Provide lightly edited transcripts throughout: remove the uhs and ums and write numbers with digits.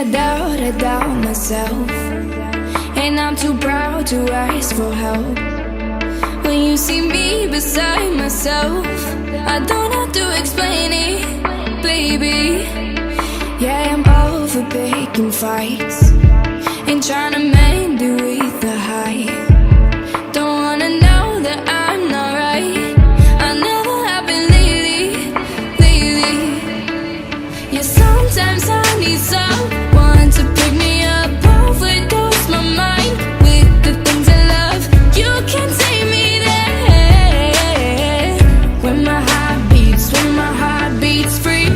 I doubt myself, and I'm too proud to ask for help. When you see me beside myself, I don't have to explain it, baby. Yeah, I'm over picking fights and trying to mend it with the hype. Don't wanna know that I'm not right. I never have been lately, lately. Yeah, sometimes I need someone to pick me up, overdose my mind with the things I love. You can take me there when my heart beats free.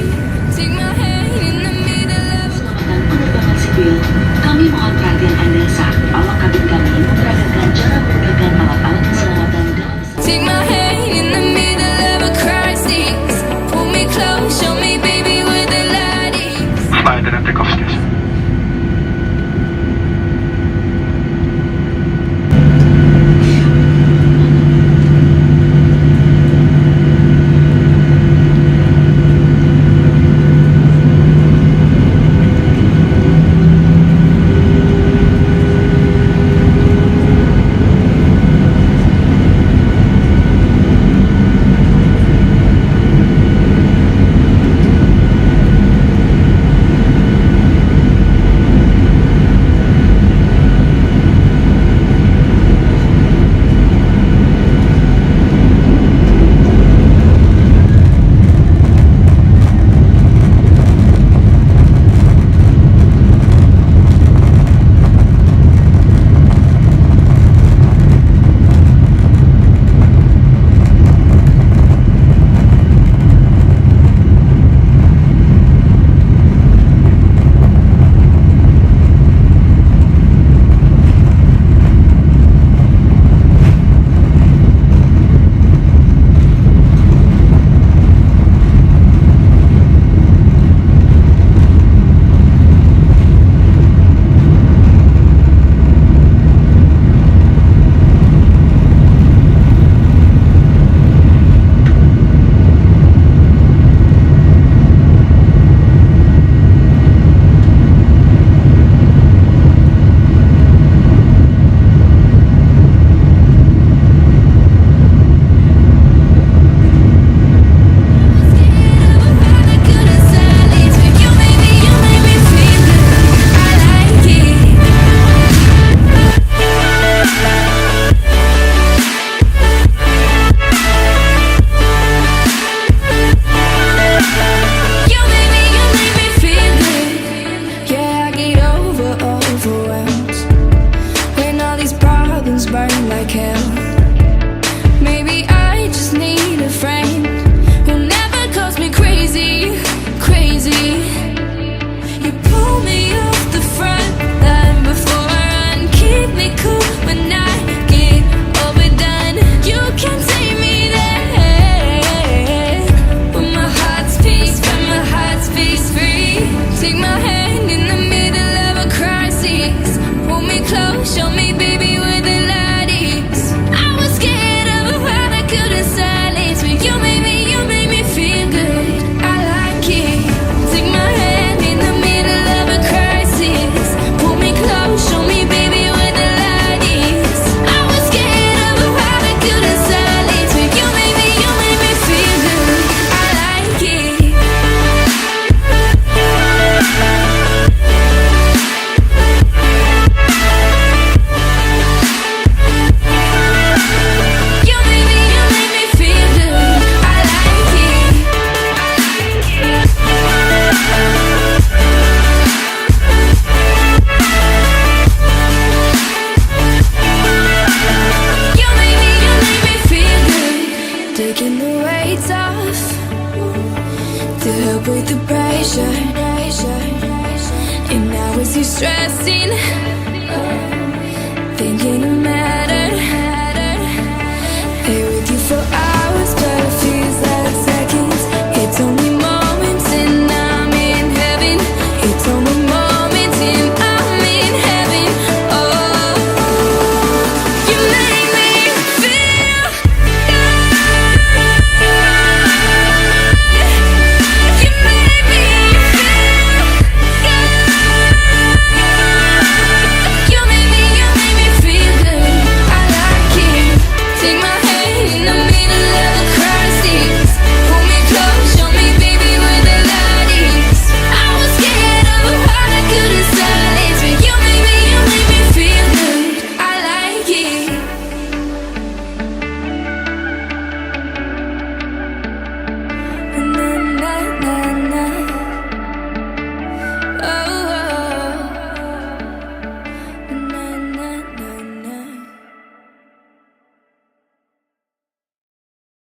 Take my hand in the middle of penerbangan sipil, kami mohon perhatian Anda saat awak kabin kami memperagakan cara menggunakan alat-alat keselamatan dalam. Take my hand in the middle of a crisis. Pull me close, show me baby where the light is. Flight and take off station. Burn like hell. Maybe I just need a friend who never calls me crazy, crazy. You pull me off the front line before I run. Keep me cool when I get overdone. You can take me there when my heart's peace, when my heart's peace free. Take my hand in the middle of a crisis. Pull me close, show me baby where the light is. I was scared of what I couldn't silence, but you made me feel good. I like it. Take my hand in the middle of a crisis. Pull me close, show me baby where the light is. I was scared of what I couldn't silence, but you made me feel good. I like it. You made me feel good. I like it. You made me feel good. Taking the weights off to help with the pressure. And now it's you stressing, thinking it mattered.